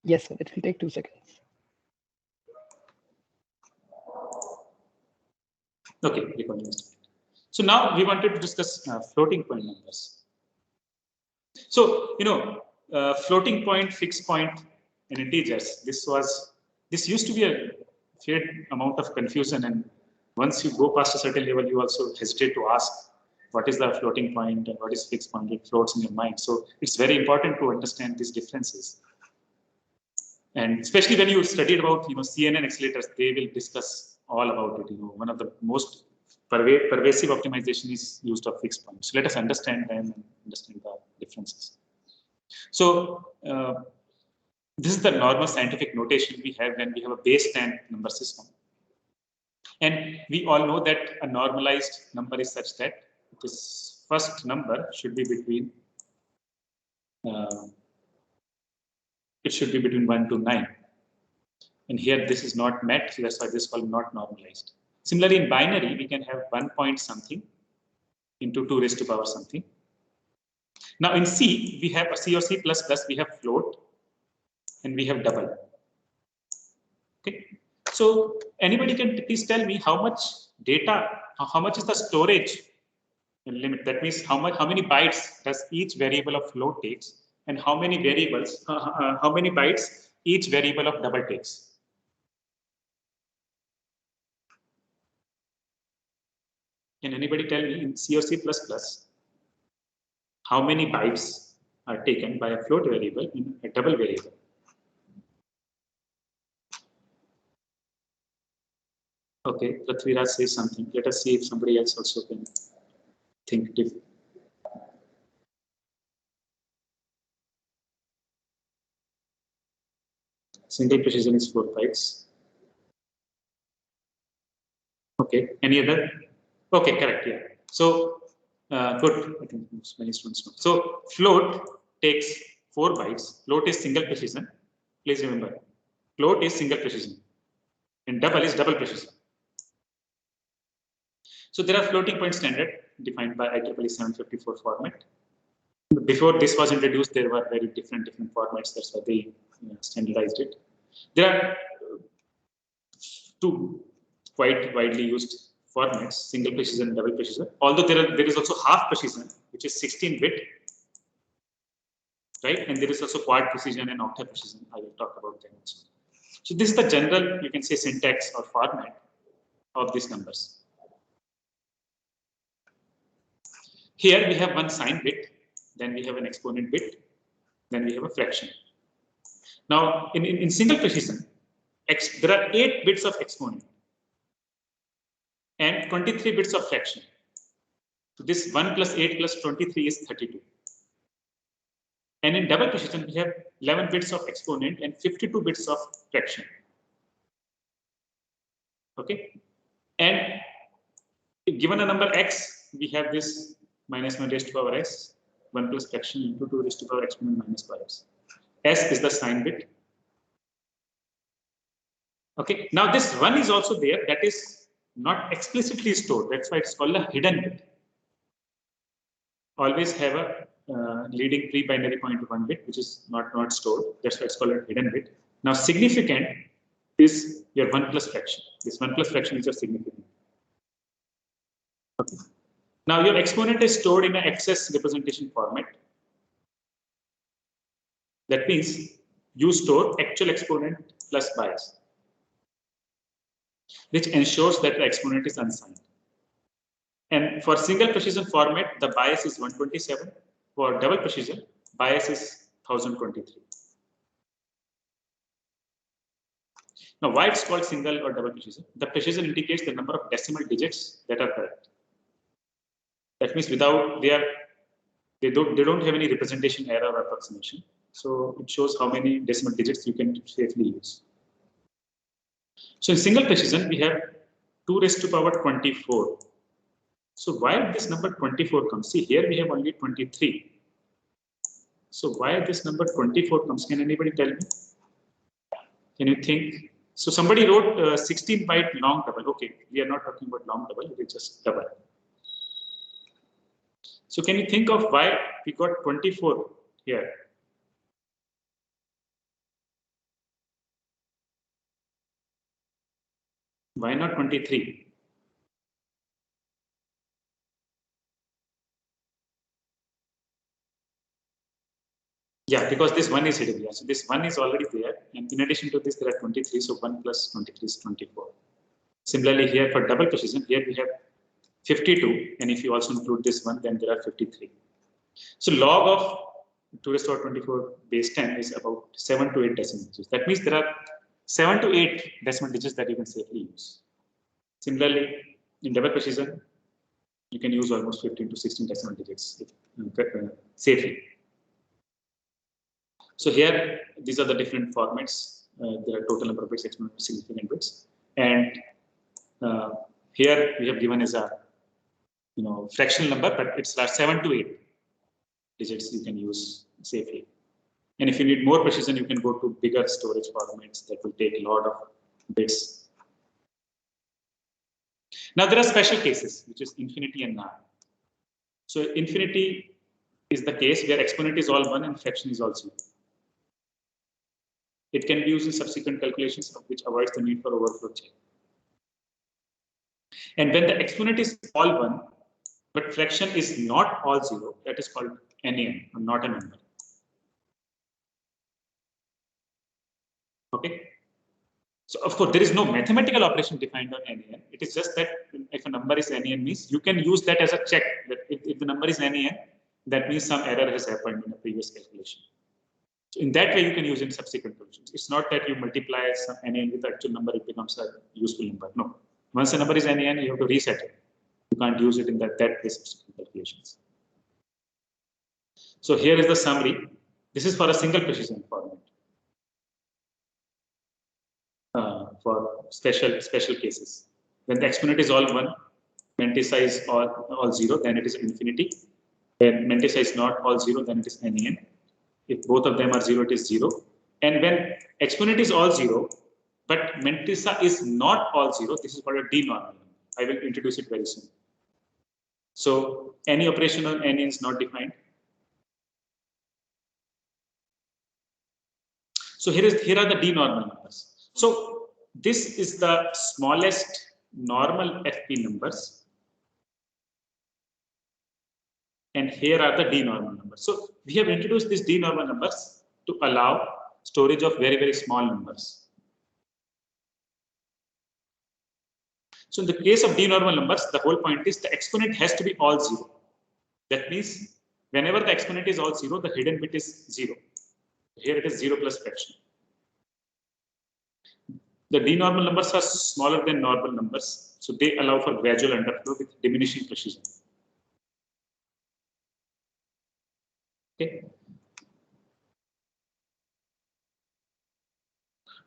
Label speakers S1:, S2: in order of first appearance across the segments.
S1: Yes, sir. It will take 2 seconds.
S2: Okay, recording. So now we wanted to discuss floating point numbers. So floating point, fixed point, and integers. This used to be a fair amount of confusion, and once you go past a certain level, you also hesitate to ask what is the floating point and what is fixed point. It floats in your mind. So it's very important to understand these differences. And especially when you studied about CNN accelerators, they will discuss all about it. One of the most pervasive optimization is used of fixed points. So let us understand them and understand the differences. So this is the normal scientific notation we have when we have a base 10 number system. And we all know that a normalized number is such that this first number should be between it should be between 1 to 9. And here this is not met, so that's why this is called not normalized. Similarly, in binary, we can have 1 point something into 2 raised to power something. Now in C, we have a C or C++, we have float and we have double. Okay. So anybody can please tell me how much data, how much is the storage limit? That means how many bytes does each variable of float takes, and how many variables, how many bytes each variable of double takes? Can anybody tell me in C or C++ how many bytes are taken by a float variable in a double variable? Okay, Prithviraj says something. Let us see if somebody else also can think different. Single precision is 4 bytes. Okay, any other? Okay, correct, yeah. So, good, I think many students know. So, float takes 4 bytes. Float is single precision. Please remember, float is single precision and double is double precision. So, there are floating point standard defined by IEEE 754 format. Before this was introduced, there were very different formats. That's why they standardized it. There are two quite widely used formats: single precision, double precision. Although there is also half precision, which is 16-bit, right? And there is also quad precision and octa precision. I will talk about them also. So this is the general, you can say, syntax or format of these numbers. Here we have one sign bit, then we have an exponent bit, then we have a fraction. Now, in single precision, there are 8 bits of exponent and 23 bits of fraction. So this 1 plus 8 plus 23 is 32. And in double precision, we have 11 bits of exponent and 52 bits of fraction. Okay. And given a number x, we have this minus 1 raised to power s, 1 plus fraction into 2 raised to power exponent minus pi s. S is the sign bit. Okay. Now this 1 is also there, that is not explicitly stored. That's why it's called a hidden bit. Always have a leading pre-binary point 1 bit, which is not stored. That's why it's called a hidden bit. Now significant is your 1 plus fraction. This 1 plus fraction is your significant. Okay. Now your exponent is stored in an excess representation format. That means you store actual exponent plus bias, which ensures that the exponent is unsigned. And for single precision format, the bias is 127. For double precision, bias is 1023. Now, why it's called single or double precision? The precision indicates the number of decimal digits that are correct. That means without they don't have any representation error or approximation. So it shows how many decimal digits you can safely use. So in single precision, we have 2 raised to power 24. So why this number 24 comes? See, here we have only 23. So why this number 24 comes? Can anybody tell me? Can you think? So somebody wrote 16 byte long double. Okay, we are not talking about long double, it is just double. So can you think of why we got 24 here? Why not 23? Yeah, because this 1 is hidden here. So this 1 is already there. And in addition to this, there are 23. So 1 plus 23 is 24. Similarly, here for double precision, here we have 52. And if you also include this one, then there are 53. So log of 2 raised to the power 24 base 10 is about 7 to 8 decimal digits. That means there are 7 to 8 decimal digits that you can safely use. Similarly, in double precision, you can use almost 15 to 16 decimal digits safely. So here, these are the different formats. There are total number of bits, exponent, significant bits, and here we have given as a fractional number, but it's 7 to 8 digits you can use safely. And if you need more precision, you can go to bigger storage formats that will take a lot of bits. Now there are special cases, which is infinity and null. So infinity is the case where exponent is all 1 and fraction is all 0. It can be used in subsequent calculations, which avoids the need for overflow check. And when the exponent is all 1, but fraction is not all 0, that is called NaN, or not a number. Okay. So of course, there is no mathematical operation defined on NaN. It is just that if a number is NaN means you can use that as a check that if the number is NaN, that means some error has happened in a previous calculation. So in that way, you can use in subsequent solutions. It's not that you multiply some NaN with the actual number, it becomes a useful number. No. Once a number is NaN, you have to reset it. You can't use it in that way subsequent calculations. So here is the summary. This is for a single precision format. For special cases. When the exponent is all 1, mantissa is all 0, then it is infinity. When mantissa is not all 0, then it is NaN. If both of them are 0, it is 0. And when exponent is all 0, but mantissa is not all 0, this is called a D-normal. I will introduce it very soon. So any operation on NaN is not defined. So here are the D-normal numbers. So this is the smallest normal FP numbers. And here are the D-normal numbers. So we have introduced these D-normal numbers to allow storage of very, very small numbers. So in the case of D-normal numbers, the whole point is the exponent has to be all 0. That means whenever the exponent is all 0, the hidden bit is 0. Here it is 0 plus fraction. The D-normal numbers are smaller than normal numbers, so they allow for gradual underflow with diminishing precision. Okay.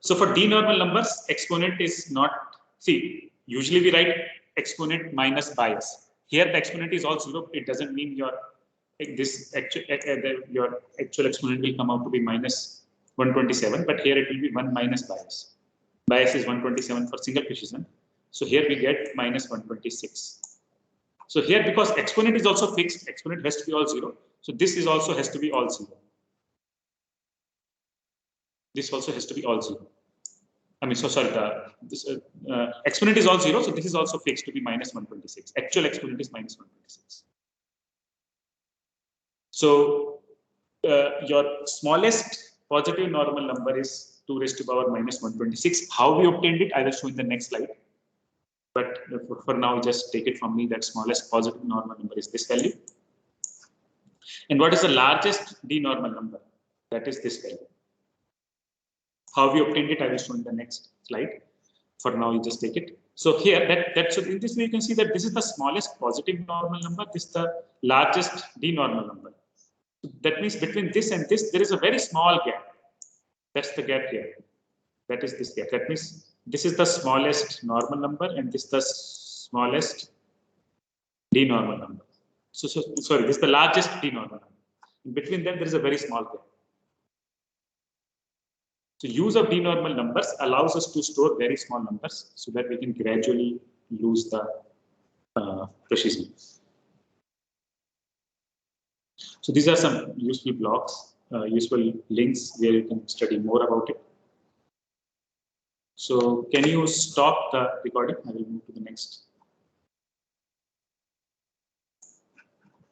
S2: So for D-normal numbers, exponent is not, see, usually we write exponent minus bias. Here the exponent is all 0. It doesn't mean your actual exponent will come out to be minus 127, but here it will be 1 minus bias. Bias is 127 for single precision. So here we get minus 126. So here, because exponent is also fixed, exponent has to be all 0. So this is also has to be all 0. This also has to be all 0. I mean, so sorry, this exponent is all 0. So this is also fixed to be minus 126. Actual exponent is minus 126. So your smallest positive normal number is 2 raised to the power minus 126. How we obtained it, I will show in the next slide. But for now, just take it from me that smallest positive normal number is this value. And what is the largest D-normal number? That is this value. How we obtained it, I will show in the next slide. For now, you just take it. So here, so in this way, you can see that this is the smallest positive normal number. This is the largest D-normal number. That means between this and this, there is a very small gap. That's the gap here. That is this gap. That means this is the smallest normal number, and this is the smallest D-normal number. So sorry, this is the largest D-normal number. In between them, there is a very small gap. So use of D-normal numbers allows us to store very small numbers so that we can gradually lose the precision. So these are some useful blocks, useful links where you can study more about it. So can you stop the recording? I will move to the next.